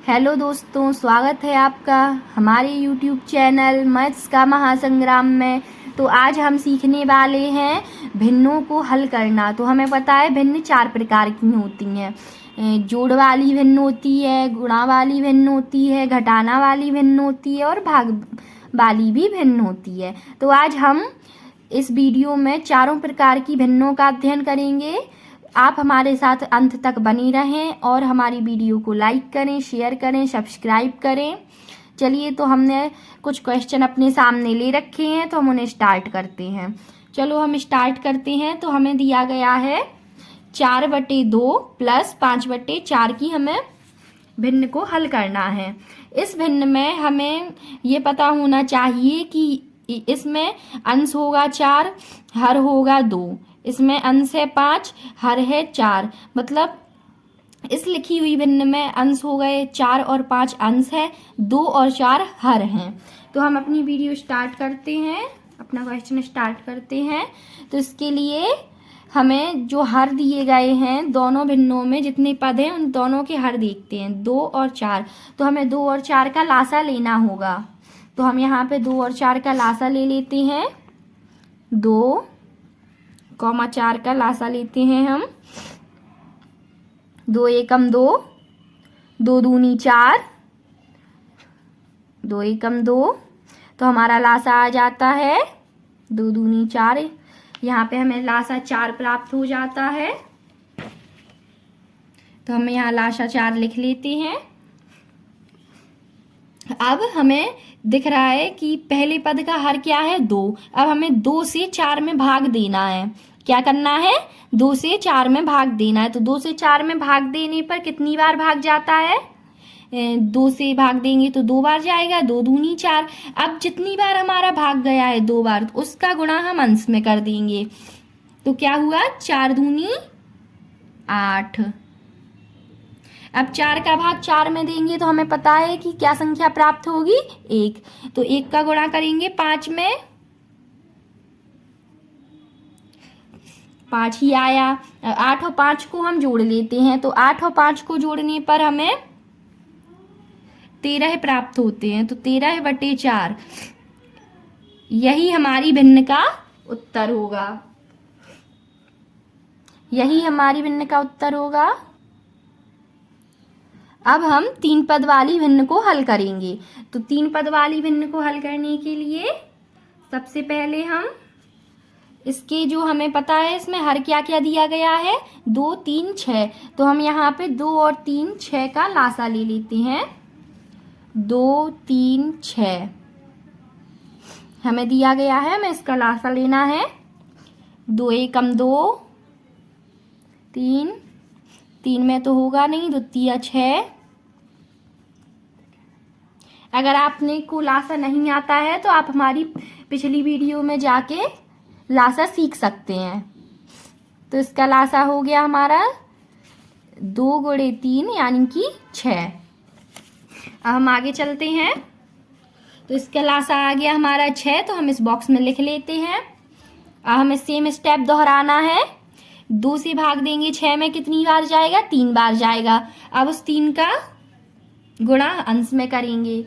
Hello दोस्तों, स्वागत है आपका हमारे YouTube चैनल मैथ्स का महासंग्राम में। तो आज हम सीखने वाले हैं भिन्नों को हल करना। तो हमें पता है भिन्न चार प्रकार की होती हैं। जोड़ वाली भिन्न होती है, गुणा वाली भिन्न होती है, घटाना वाली भिन्न होती है और भाग वाली भी भिन्न होती है। तो आज हम इस वीडियो में चारों प्रकार की भिन्नों का अध्ययन करेंगे। आप हमारे साथ अंत तक बने रहें और हमारी वीडियो को लाइक करें, शेयर करें, सब्सक्राइब करें। चलिए, तो हमने कुछ क्वेश्चन अपने सामने ले रखे हैं, तो हम उन्हें स्टार्ट करते हैं। चलो हम स्टार्ट करते हैं। तो हमें दिया गया है 4/2 प्लस 5/4 की हमें भिन्न को हल करना है। इस भिन्न में हमें ये पता होना चाहिए कि इसमें अंश होगा 4, हर होगा 2। इसमें अंश है 5, हर है 4। मतलब इस लिखी हुई भिन्न में अंश हो गए 4 और 5 अंश है, 2 और 4 हर हैं। तो हम अपनी वीडियो स्टार्ट करते हैं, अपना क्वेश्चन स्टार्ट करते हैं। तो इसके लिए हमें जो हर दिए गए हैं दोनों भिन्नों में जितने पद हैं उन दोनों के हर देखते हैं, 2 और 4। तो हमें 2 और 4 का लासा लेना होगा। तो हम यहाँ पे 2 और 4 का लासा ले लेते हैं। 2, 4 का लासा लेते हैं हम। 2 एकम 2, 2 दूनी 4, 2 एकम 2। तो हमारा लासा आ जाता है 2 दूनी 4। यहाँ पे हमें लासा 4 प्राप्त हो जाता है। तो हम यहाँ लासा 4 लिख लेते हैं। अब हमें दिख रहा है कि पहले पद का हर क्या है, 2। अब हमें 2 से 4 में भाग देना है। क्या करना है, 2 से 4 में भाग देना है। तो 2 से 4 में भाग देने पर कितनी बार भाग जाता है, 2 से भाग देंगे तो 2 बार जाएगा, 2 दूनी 4। अब जितनी बार हमारा भाग गया है 2 बार, तो उसका गुणा हम अंश में कर देंगे। तो क्या हुआ, 4 दूनी 8। अब 4 का भाग 4 में देंगे तो हमें पता है कि क्या संख्या प्राप्त होगी, 1। तो 1 का गुणा करेंगे 5 में, 5 ही आया। 8 और 5 को हम जोड़ लेते हैं। तो 8 और 5 को जोड़ने पर हमें 13 प्राप्त होते हैं। तो 13/4 यही हमारी भिन्न का उत्तर होगा। यही हमारी भिन्न का उत्तर होगा। अब हम 3 पद वाली भिन्न को हल करेंगे। तो 3 पद वाली भिन्न को हल करने के लिए सबसे पहले हम इसके जो हमें पता है इसमें हर क्या क्या दिया गया है, 2, 3, 6। तो हम यहाँ पे 2 और 3, 6 का लासा ले लेते हैं। 2, 3, 6 हमें दिया गया है, हमें इसका लासा लेना है। 2 एकम 2, 3, 3 में तो होगा नहीं, 2 तिया 6। अगर आपने को लासा नहीं आता है तो आप हमारी पिछली वीडियो में जाके लासा सीख सकते हैं। तो इसका लासा हो गया हमारा 2 गुणे 3 यानी कि 6। अब हम आगे चलते हैं। तो इसका लासा आ गया हमारा 6। तो हम इस बॉक्स में लिख लेते हैं। अब हमें सेम स्टेप दोहराना है। 2 से भाग देंगे 6 में कितनी बार जाएगा, 3 बार जाएगा। अब उस 3 का गुणा अंश में करेंगे।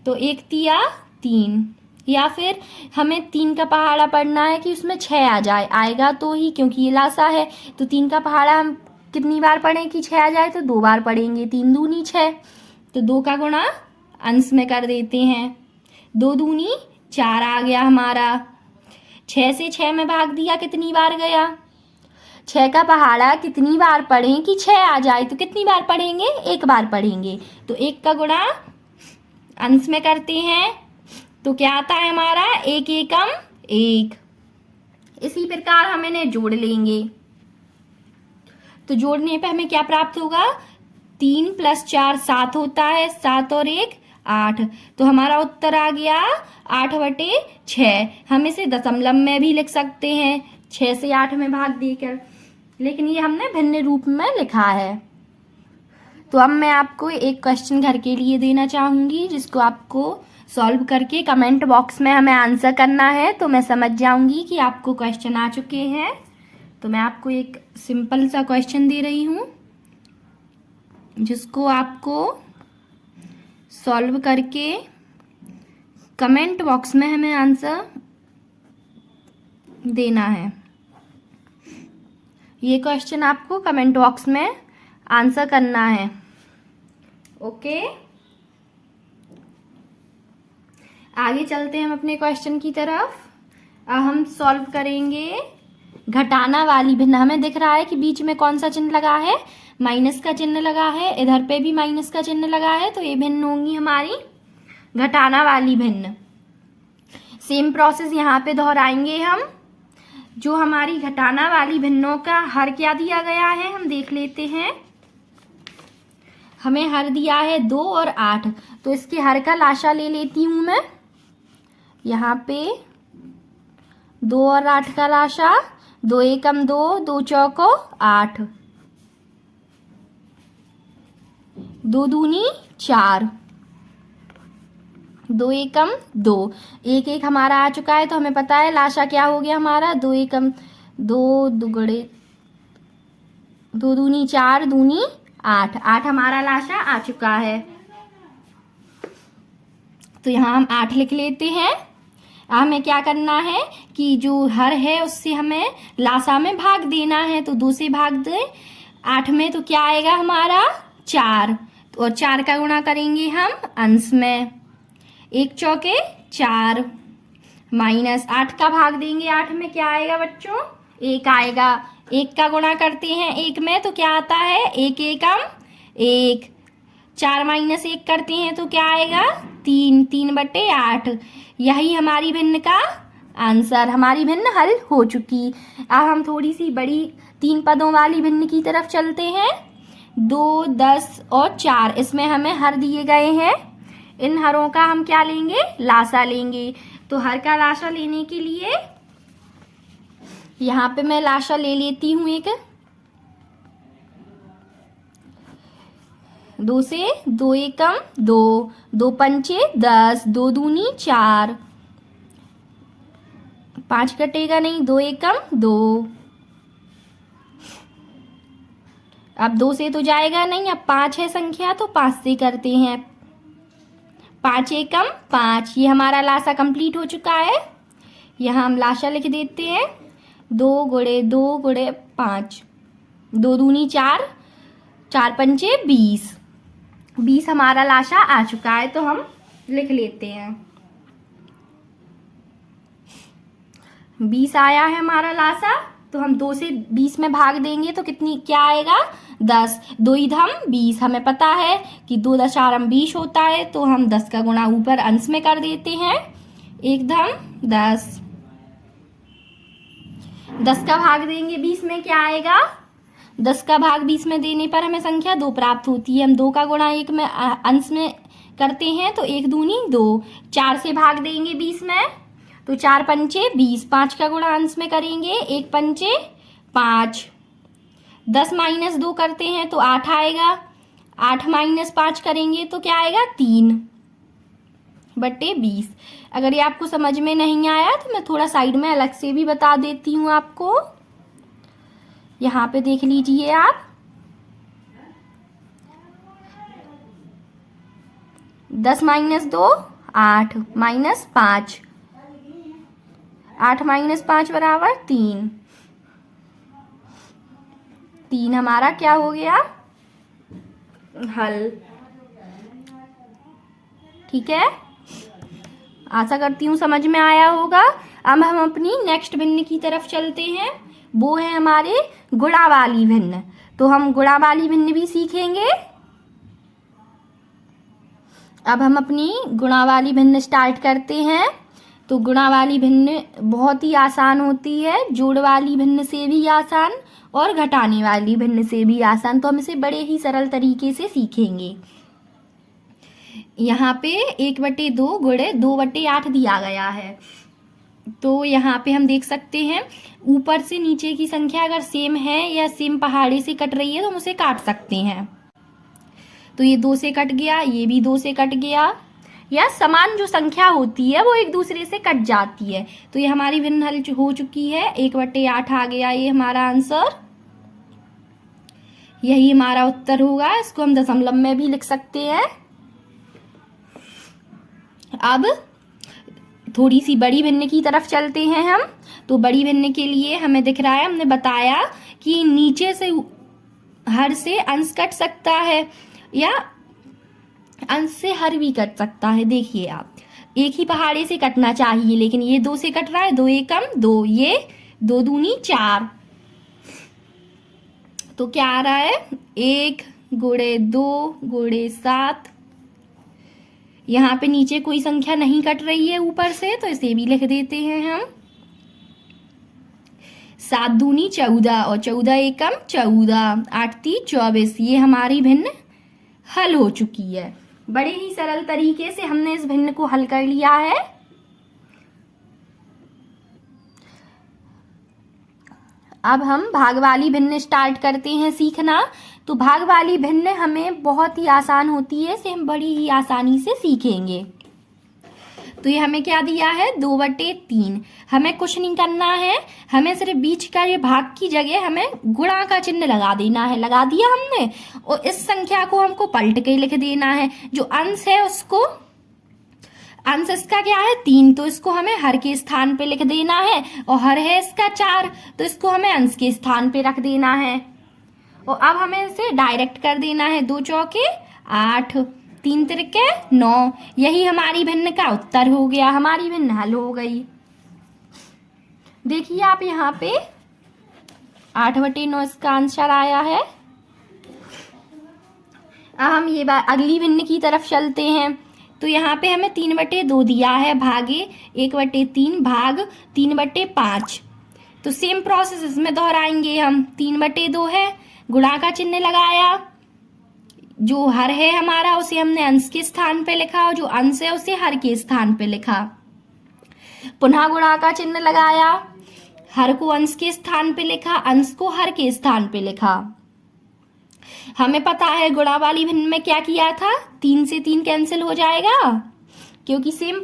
तो 1 तिया 3, या फिर हमें 3 का पहाड़ा पढ़ना है कि उसमें 6 आ जाए, आएगा तो ही, क्योंकि ये लासा है। तो 3 का पहाड़ा हम कितनी बार पढ़ें कि 6 आ जाए, तो 2 बार पढ़ेंगे। 3 दूनी 6। तो 2 का गुणा अंश में कर देते हैं। 2 दूनी 4 आ गया हमारा। 6 से 6 में भाग दिया, कितनी बार गया, 6 का पहाड़ा कितनी बार पढ़ें कि 6 आ जाए, तो कितनी बार पढ़ेंगे, 1 बार पढ़ेंगे। तो 1 का गुणा अंश में करते हैं। तो क्या आता है हमारा, 1 एकम 1। इसी प्रकार हम इन्हें जोड़ लेंगे। तो जोड़ने पे हमें क्या प्राप्त होगा, 3 + 4 7 होता है, 7 और 1 8। तो हमारा उत्तर आ गया 8/6। हम इसे दशमलव में भी लिख सकते हैं, 6 से 8 में भाग देकर, लेकिन ये हमने भिन्न रूप में लिखा है। तो अब मैं आपको एक क्वेश्चन घर के लिए देना चाहूँगी, जिसको आपको सॉल्व करके कमेंट बॉक्स में हमें आंसर करना है। तो मैं समझ जाऊंगी कि आपको क्वेश्चन आ चुके हैं। तो मैं आपको एक सिंपल सा क्वेश्चन दे रही हूँ। जिसको आपको सॉल्व करके कमेंट बॉक्स में हमें आंसर देना है। ये क्वेश्चन आपको कमेंट बॉक्स में आंसर करना है। ओके, आगे चलते हैं हम अपने क्वेश्चन की तरफ। अब हम सॉल्व करेंगे घटाना वाली भिन्न। हमें दिख रहा है कि बीच में कौन सा चिन्ह लगा है, माइनस का चिन्ह लगा है, इधर पे भी माइनस का चिन्ह लगा है, तो ये भिन्न होंगी हमारी घटाना वाली भिन्न। सेम प्रोसेस यहाँ पे दोहराएंगे हम। जो हमारी घटाना वाली भिन्नों का हर क्या दिया गया है हम देख लेते हैं। हमें हर दिया है 2 और 8, तो इसके हर का लाशा ले लेती हूँ मैं। यहाँ पे 2 और 8 का लाशा, 2 एकम 2, 2 चौको 8, 2 दूनी 4, 2 एकम 2, 1 1 हमारा आ चुका है, तो हमें पता है लाशा क्या हो गया हमारा 2 एकम 2 दुगड़े 2 दूनी 4 दूनी 8, 8 हमारा लाशा आ चुका है। तो यहाँ हम 8 लिख लेते हैं। हमें क्या करना है कि जो हर है उससे हमें लाशा में भाग देना है, तो 2 से भाग दे 8 में, तो क्या आएगा हमारा 4, और 4 का गुणा करेंगे हम अंश में, 1 चौके 4, माइनस 8 का भाग देंगे 8 में, क्या आएगा बच्चों 1 आएगा। 1 का गुणा करते हैं 1 में, तो क्या आता है 1 एकम 1, 4 माइनस 1 करते हैं तो क्या आएगा 3, 3/8। यही हमारी भिन्न का आंसर, हमारी भिन्न हल हो चुकी। अब हम थोड़ी सी बड़ी 3 पदों वाली भिन्न की तरफ चलते हैं। 2, 10 और 4, इसमें हमें हर दिए गए हैं। इन हरों का हम क्या लेंगे, लाशा लेंगे। तो हर का लाशा लेने के लिए यहाँ पे मैं लाशा ले लेती हूँ एक। 2 से 2 एकम 2, 2 पंचे 10, 2 दूनी 4, 5 कटेगा नहीं, 2 एकम 2। अब 2 से तो जाएगा नहीं, अब 5 है संख्या तो 5 से करते हैं। 5 एकम 5, ये हमारा लाशा कंप्लीट हो चुका है। यहाँ हम लाशा लिख देते हैं 2 गुणे 2 गुणे 5, 2 दूनी 4, 4 पंचे 20, 20 हमारा लाशा आ चुका है, तो हम लिख लेते हैं 20 आया है हमारा लाशा। तो हम 2 से 20 में भाग देंगे तो कितनी क्या आएगा 10, 2 इधम 20, हमें पता है कि 2 दशारम 20 होता है, तो हम 10 का गुणा ऊपर अंश में कर देते हैं, 1 धम 10, 10 का भाग देंगे 20 में, क्या आएगा 10 का भाग 20 में देने पर हमें संख्या 2 प्राप्त होती है। हम 2 का गुणा 1 में अंश में करते हैं, तो 1 दूनी 2, 4 से भाग देंगे 20 में, तो 4 पंचे 20, 5 का गुणा अंश में करेंगे, 1 पंचे 5, 10 माइनस 2 करते हैं तो 8 आएगा, 8 माइनस 5 करेंगे तो क्या आएगा 3/20। अगर ये आपको समझ में नहीं आया तो मैं थोड़ा साइड में अलग से भी बता देती हूँ आपको। यहाँ पे देख लीजिए आप, 10 माइनस 2 8 माइनस 5, 8 माइनस 5 बराबर 3, 3 हमारा क्या हो गया हल। ठीक है, आशा करती हूँ समझ में आया होगा। अब हम अपनी नेक्स्ट भिन्न की तरफ चलते हैं, वो है हमारे गुणा वाली भिन्न। तो हम गुणा वाली भिन्न भी सीखेंगे। अब हम अपनी गुणा वाली भिन्न स्टार्ट करते हैं। तो गुणा वाली भिन्न बहुत ही आसान होती है, जोड़ वाली भिन्न से भी आसान और घटाने वाली भिन्न से भी आसान। तो हम इसे बड़े ही सरल तरीके से सीखेंगे। यहाँ पे 1/2 गुणे 2/8 दिया गया है। तो यहाँ पे हम देख सकते हैं ऊपर से नीचे की संख्या अगर सेम है या सेम पहाड़े से कट रही है तो हम उसे काट सकते हैं। तो ये 2 से कट गया, ये भी 2 से कट गया, या समान जो संख्या होती है वो एक दूसरे से कट जाती है। तो ये हमारी भिन्न हल हो चुकी है, 1/8 आ गया ये हमारा आंसर। यही हमारा उत्तर होगा। इसको हम दशमलव में भी लिख सकते हैं। अब थोड़ी सी बड़ी भिन्न की तरफ चलते हैं हम। तो बड़ी भिन्न के लिए हमें दिख रहा है, हमने बताया कि नीचे से हर से अंश कट सकता है या अंश से हर भी कट सकता है। देखिए आप, एक ही पहाड़े से कटना चाहिए, लेकिन ये 2 से कट रहा है। 2 एकम 2, ये 2 दूनी 4। तो क्या आ रहा है, 1 गुणे 2 गुणे 7। यहाँ पे नीचे कोई संख्या नहीं कट रही है ऊपर से, तो इसे भी लिख देते हैं हम। 7 दूनी 14 और 14 एकम 14, 8 ती 24। ये हमारी भिन्न हल हो चुकी है। बड़े ही सरल तरीके से हमने इस भिन्न को हल कर लिया है। अब हम भाग वाली भिन्न स्टार्ट करते हैं सीखना। तो भाग वाली भिन्न हमें बहुत ही आसान होती है, इसे हम बड़ी ही आसानी से सीखेंगे। तो ये हमें क्या दिया है, 2/3। हमें कुछ नहीं करना है, हमें सिर्फ बीच का ये भाग की जगह हमें गुणा का चिन्ह लगा देना है। लगा दिया हमने, और इस संख्या को हमको पलट के लिख देना है। जो अंश है उसको, अंश इसका क्या है 3, तो इसको हमें हर के स्थान पे लिख देना है। और हर है इसका 4, तो इसको हमें अंश के स्थान पे रख देना है। और अब हमें इसे डायरेक्ट कर देना है। 2 चौके 8, 3 तिरके 9। यही हमारी भिन्न का उत्तर हो गया, हमारी भिन्न हल हो गई। देखिए आप यहाँ पे 8/9 इसका आंसर आया है। अब हम ये अगली भिन्न की तरफ चलते हैं। तो यहाँ पे हमें 3/2 दिया है, भागे 1/3 भाग 3/5। तो सेम प्रोसेस इसमें दोहराएंगे हम। 3/2 है, गुणा का चिन्ह लगाया। जो हर है हमारा उसे हमने अंश के स्थान पे लिखा, और जो अंश है उसे हर के स्थान पे लिखा। पुनः गुणा का चिन्ह लगाया, हर को अंश के स्थान पे लिखा, अंश को हर के स्थान पे लिखा। हमें पता है गुणा वाली भिन्न में क्या किया था, 3 से 3 कैंसिल हो जाएगा, क्योंकि सेम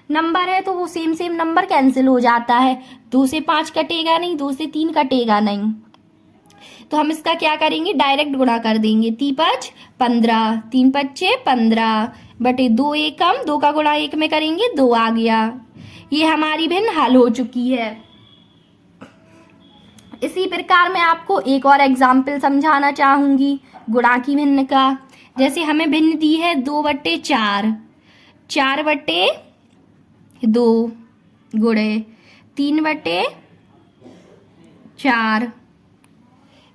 नंबर है तो वो सेम नंबर कैंसिल हो जाता है। 2 से 5 कटेगा नहीं, 2 से 3 कटेगा नहीं। तो हम इसका क्या करेंगे, डायरेक्ट गुणा कर देंगे। 3×5 15, 3×5 15 बटे 2 एकम 2 का गुणा 1 में करेंगे, 2 आ गया। ये हमारी भिन्न हल हो चुकी है। इसी प्रकार मैं आपको एक और एग्जाम्पल समझाना चाहूंगी गुणा की भिन्न का। जैसे हमें भिन्न दी है 2/4, 4/2 गुणे 3/4,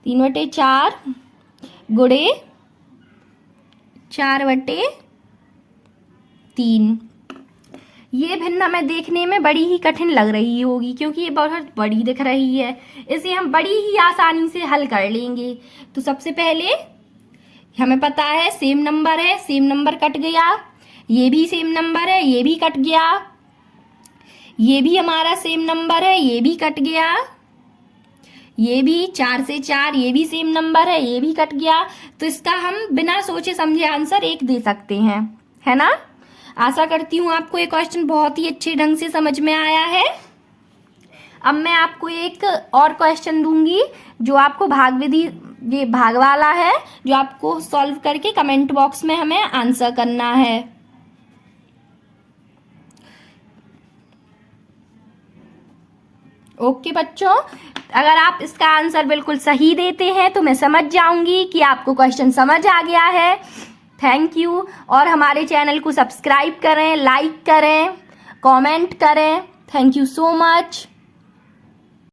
3/4 गुणे 4/3। ये भिन्न हमें देखने में बड़ी ही कठिन लग रही होगी, क्योंकि ये बहुत बड़ी दिख रही है। इसे हम बड़ी ही आसानी से हल कर लेंगे। तो सबसे पहले हमें पता है सेम नंबर है, सेम नंबर कट गया। ये भी सेम नंबर है, ये भी कट गया। ये भी हमारा सेम नंबर है, ये भी कट गया। ये भी 4 से 4, ये भी सेम नंबर है, ये भी कट गया। तो इसका हम बिना सोचे समझे आंसर 1 दे सकते हैं, है ना। आशा करती हूँ आपको ये क्वेश्चन बहुत ही अच्छे ढंग से समझ में आया है। अब मैं आपको एक और क्वेश्चन दूंगी जो आपको भाग विधि, ये भाग वाला है, जो आपको सॉल्व करके कमेंट बॉक्स में हमें आंसर करना है। ओके बच्चों, अगर आप इसका आंसर बिल्कुल सही देते हैं तो मैं समझ जाऊंगी कि आपको क्वेश्चन समझ आ गया है। Thank you. और हमारे चैनल को सब्सक्राइब करें, लाइक करें, कमेंट करें। Thank you so much.